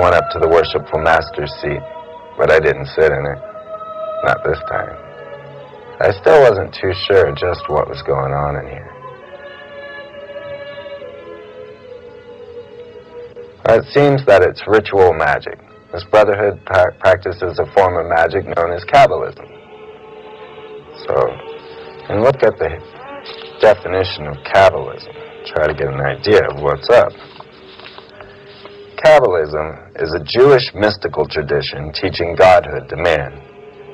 went up to the worshipful master's seat, but I didn't sit in it. Not this time. I still wasn't too sure just what was going on in here. It seems that it's ritual magic. This brotherhood practices a form of magic known as Kabbalism. So, and look at the definition of Kabbalism. Try to get an idea of what's up. Kabbalism is a Jewish mystical tradition teaching godhood to man.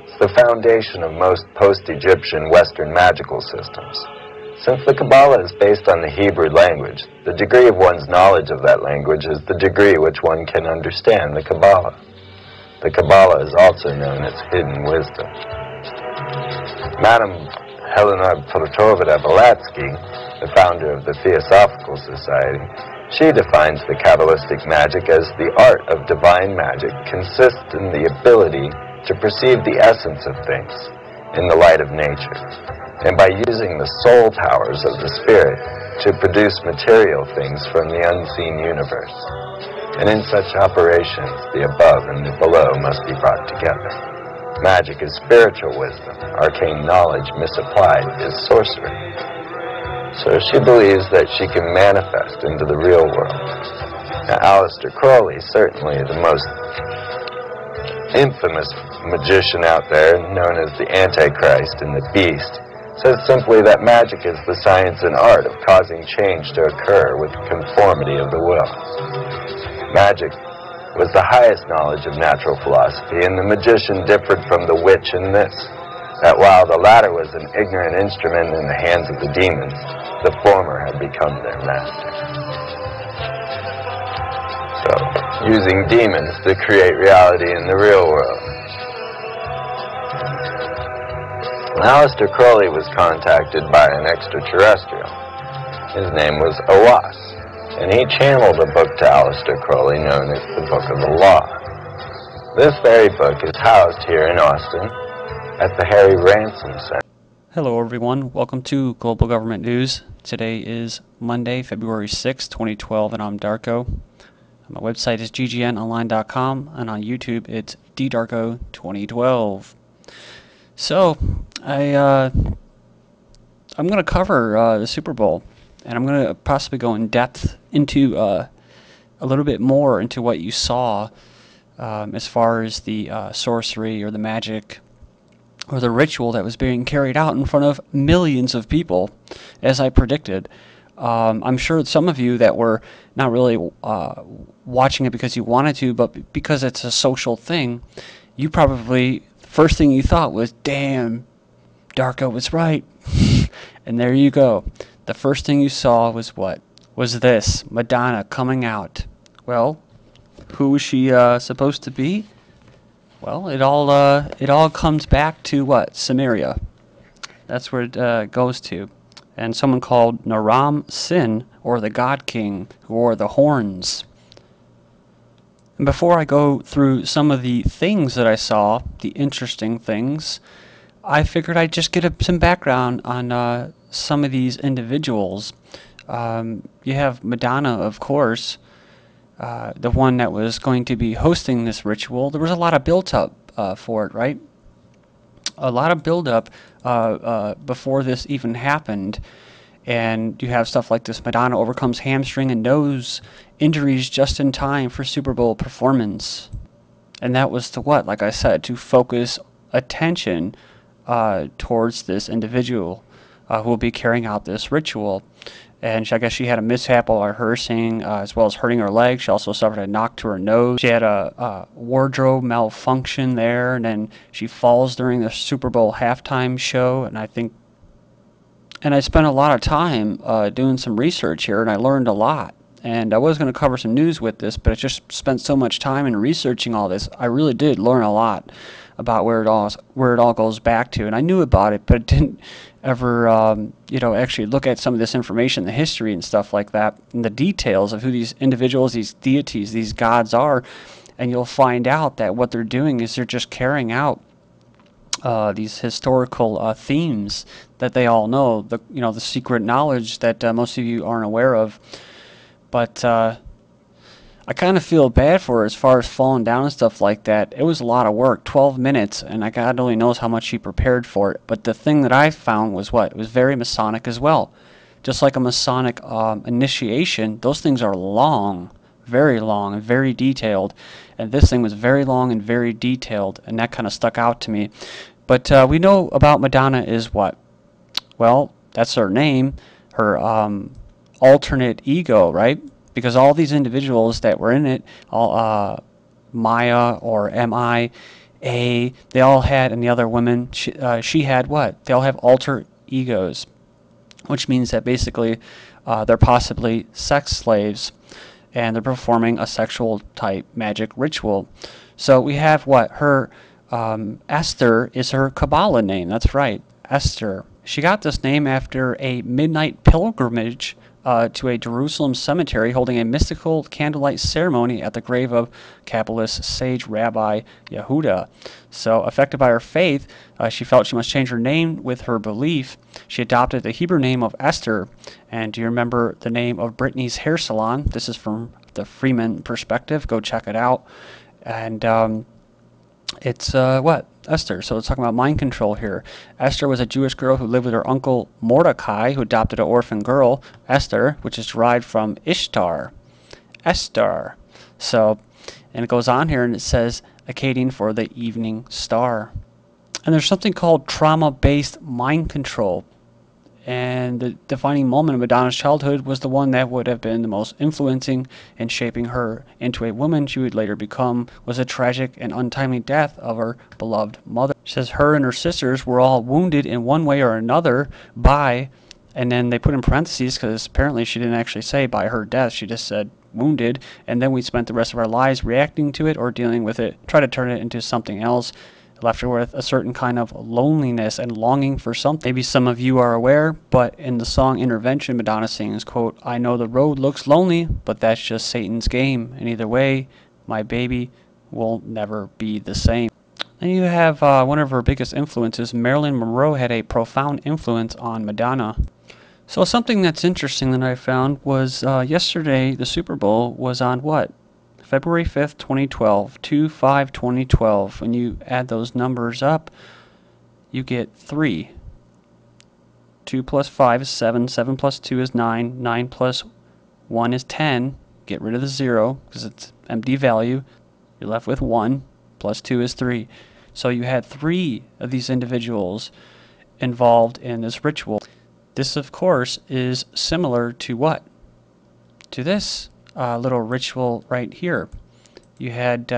It's the foundation of most post-Egyptian Western magical systems. Since the Kabbalah is based on the Hebrew language, the degree of one's knowledge of that language is the degree which one can understand the Kabbalah. The Kabbalah is also known as hidden wisdom. Madame Helena Protorovna Blavatsky, the founder of the Theosophical Society, she defines the Kabbalistic magic as the art of divine magic consists in the ability to perceive the essence of things in the light of nature, and by using the soul powers of the spirit to produce material things from the unseen universe. And in such operations, the above and the below must be brought together. Magic is spiritual wisdom. Arcane knowledge misapplied is sorcery. So she believes that she can manifest into the real world. Now, Aleister Crowley, certainly the most infamous magician out there, known as the Antichrist and the Beast, says simply that magic is the science and art of causing change to occur with conformity of the will. Magic was the highest knowledge of natural philosophy, and the magician differed from the witch in this, that while the latter was an ignorant instrument in the hands of the demons, the former had become their master. So, using demons to create reality in the real world. Aleister Crowley was contacted by an extraterrestrial. His name was Owas, and he channeled a book to Aleister Crowley known as the Book of the Law. This very book is housed here in Austin at the Harry Ransom Center. Hello everyone, welcome to Global Government News. Today is Monday, February 6, 2012, and I'm Darko. My website is ggnonline.com, and on YouTube it's ddarko2012. So, I'm going to cover the Super Bowl, and I'm going to possibly go in depth into a little bit more into what you saw as far as the sorcery or the magic or the ritual that was being carried out in front of millions of people, as I predicted. I'm sure some of you that were not really watching it because you wanted to, but because it's a social thing, you probably, first thing you thought was, damn, Darko was right. And there you go. The first thing you saw was what? Was this, Madonna coming out. Well, who was she supposed to be? Well, it all comes back to what? Samaria. That's where it goes to. And someone called Naram Sin, or the God King, who wore the horns. And before I go through some of the things that I saw, the interesting things, I figured I'd just get some background on some of these individuals. You have Madonna, of course, the one that was going to be hosting this ritual. There was a lot of build-up for it, right? A lot of build-up before this even happened. And you have stuff like this: Madonna overcomes hamstring and nose injuries just in time for Super Bowl performance. And that was to what? Like I said, to focus attention towards this individual who will be carrying out this ritual. And I guess she had a mishap while rehearsing, as well as hurting her leg. She also suffered a knock to her nose. She had a wardrobe malfunction there, and then she falls during the Super Bowl halftime show. And I spent a lot of time doing some research here, and I learned a lot. And I was going to cover some news with this, but I just spent so much time in researching all this. I really did learn a lot about where it all goes back to. And I knew about it, but I didn't ever actually look at some of this information, the history and stuff like that, and the details of who these individuals, these deities, these gods are. And you'll find out that what they're doing is they're just carrying out these historical themes that they all know, the secret knowledge that most of you aren't aware of. But I kind of feel bad for her as far as falling down and stuff like that. It was a lot of work, 12 minutes, and God only knows how much she prepared for it. But the thing that I found was what? It was very Masonic as well. Just like a Masonic initiation, those things are long, very long, and very detailed. And this thing was very long and very detailed, and that kind of stuck out to me. But we know about Madonna is what? Well, that's her name, her alternate ego, right? Because all these individuals that were in it, all M.I.A or M.I.A, they all had, and the other women, she had what? They all have alter egos, which means that basically they're possibly sex slaves, and they're performing a sexual type magic ritual. So we have what? Her Ester is her Kabbalah name. That's right, Ester. She got this name after a midnight pilgrimage to a Jerusalem cemetery holding a mystical candlelight ceremony at the grave of Kabbalist sage Rabbi Yehuda. So, affected by her faith, she felt she must change her name with her belief. She adopted the Hebrew name of Esther. And do you remember the name of Britney's hair salon? This is from the Freeman perspective. Go check it out. And it's what? Esther. So it's talking about mind control here. Esther was a Jewish girl who lived with her uncle Mordecai, who adopted an orphan girl, Esther, which is derived from Ishtar. Esther. So, and it goes on here and it says, Akkadian for the evening star. And there's something called trauma-based mind control. And the defining moment of Madonna's childhood was the one that would have been the most influencing in shaping her into a woman she would later become, was the tragic and untimely death of her beloved mother. She says her and her sisters were all wounded in one way or another by, and then they put in parentheses because apparently she didn't actually say by her death, she just said wounded, and then we spent the rest of our lives reacting to it or dealing with it, try to turn it into something else. Left her with a certain kind of loneliness and longing for something. Maybe some of you are aware, but in the song Intervention, Madonna sings, quote, I know the road looks lonely, but that's just Satan's game. And either way, my baby will never be the same. And you have one of her biggest influences, Marilyn Monroe, had a profound influence on Madonna. So something that's interesting that I found was yesterday, the Super Bowl was on what? February 5th, 2012, 2/5/2012. When you add those numbers up, you get 3. 2 plus 5 is 7, 7 plus 2 is 9, 9 plus 1 is 10. Get rid of the 0 because it's empty value. You're left with 1, plus 2 is 3. So you had 3 of these individuals involved in this ritual. This, of course, is similar to what? To this little ritual right here. You had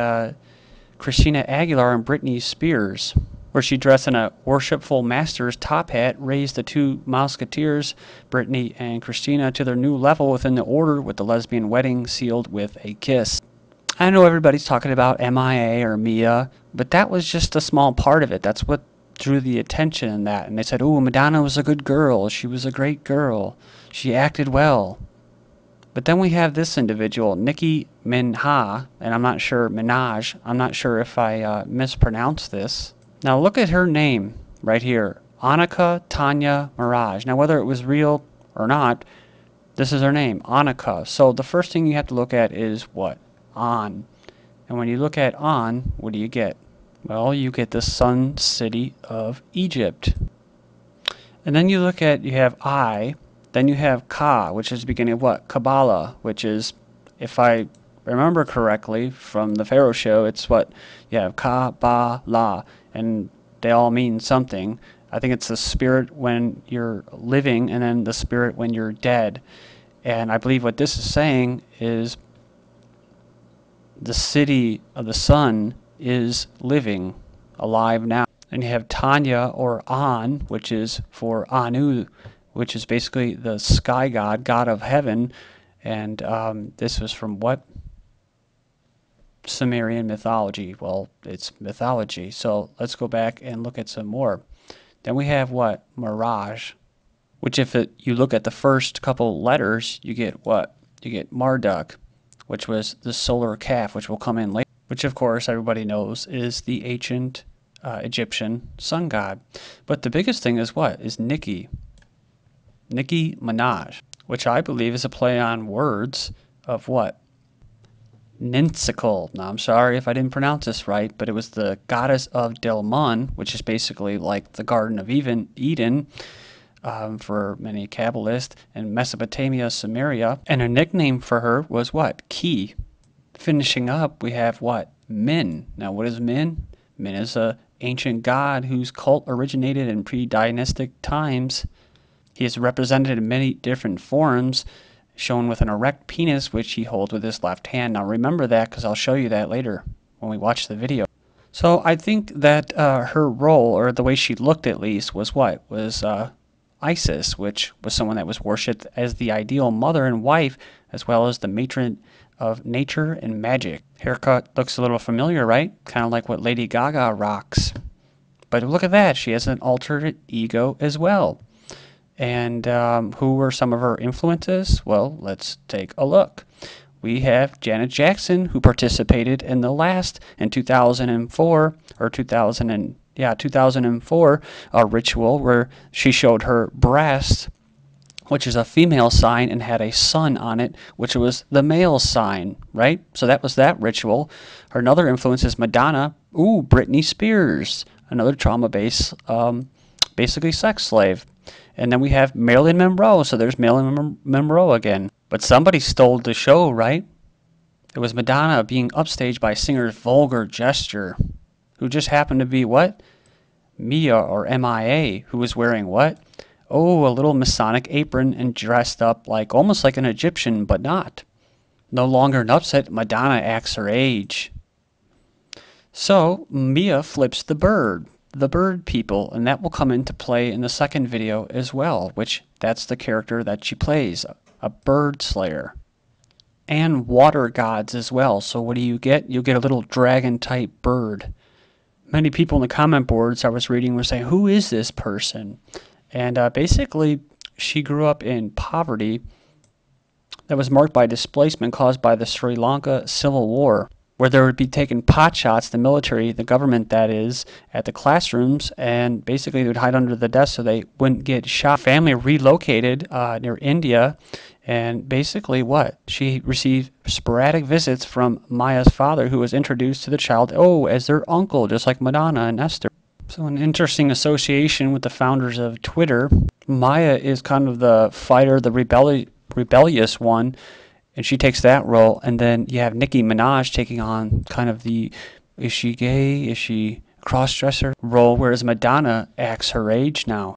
Christina Aguilar and Britney Spears, where she dressed in a worshipful master's top hat, raised the 2 musketeers, Britney and Christina, to their new level within the order with the lesbian wedding sealed with a kiss. I know everybody's talking about M.I.A. or M.I.A., but that was just a small part of it. That's what drew the attention in that. And they said, oh, Madonna was a good girl. She was a great girl. She acted well. But then we have this individual, Nicki Minaj, and I'm not sure, Minaj, I'm not sure if I mispronounced this. Now look at her name right here, Annika Tanya Mirage. Now whether it was real or not, this is her name, Annika. So the first thing you have to look at is what? An. And when you look at An, what do you get? Well, you get the Sun City of Egypt. And then you look at, you have I, then you have Ka, which is the beginning of what? Kabbalah, which is, if I remember correctly from the Pharaoh show, it's what? You have Ka, Ba, La, and they all mean something. I think it's the spirit when you're living and then the spirit when you're dead. And I believe what this is saying is the city of the sun is living, alive now. And you have Tanya or An, which is for Anu, which is basically the sky god, god of heaven. And this was from what? Sumerian mythology. Well, it's mythology. So let's go back and look at some more. Then we have what? Mirage, which if you look at the first couple letters, you get what? You get Marduk, which was the solar calf, which will come in later, which of course everybody knows is the ancient Egyptian sun god. But the biggest thing is what? Is Nicki Minaj, which I believe is a play on words of what? Ninsikil. Now, I'm sorry if I didn't pronounce this right, but it was the goddess of Delmon, which is basically like the Garden of Eden for many Kabbalists, and Mesopotamia, Samaria. And a nickname for her was what? Ki. Finishing up, we have what? Min. Now, what is Min? Min is a ancient god whose cult originated in pre-dynastic times. He is represented in many different forms, shown with an erect penis, which he holds with his left hand. Now remember that, because I'll show you that later when we watch the video. So I think that her role, or the way she looked at least, was what? Was Isis, which was someone that was worshipped as the ideal mother and wife, as well as the matron of nature and magic. Haircut looks a little familiar, right? Kind of like what Lady Gaga rocks. But look at that, she has an alter ego as well. And who were some of her influences? Well, let's take a look. We have Janet Jackson, who participated in the last, in 2004, or 2004, a ritual where she showed her breast, which is a female sign, and had a sun on it, which was the male sign, right? So that was that ritual. Her another influence is Madonna. Ooh, Britney Spears, another trauma-based, basically sex slave. And then we have Marilyn Monroe, so there's Marilyn Monroe again. But somebody stole the show, right? It was Madonna being upstaged by singer's vulgar gesture, who just happened to be what? M.I.A, or M.I.A, who was wearing what? Oh, a little Masonic apron and dressed up like almost like an Egyptian, but not. No longer an upset, Madonna acts her age. So M.I.A flips the bird people, and that will come into play in the second video as well, which that's the character that she plays, a bird slayer. And water gods as well. So what do you get? You'll get a little dragon type bird. Many people in the comment boards I was reading were saying, who is this person? And basically, she grew up in poverty that was marked by displacement caused by the Sri Lanka Civil War, where there would be taking pot shots, the military, the government that is, at the classrooms, and basically they would hide under the desk so they wouldn't get shot. Family relocated near India, and basically what? She received sporadic visits from M.I.A.'s father, who was introduced to the child, as their uncle, just like Madonna and Esther. So an interesting association with the founders of Twitter. M.I.A is kind of the fighter, the rebellious one, and she takes that role. And then you have Nicki Minaj taking on kind of the, is she gay, is she cross-dresser role, whereas Madonna acts her age now.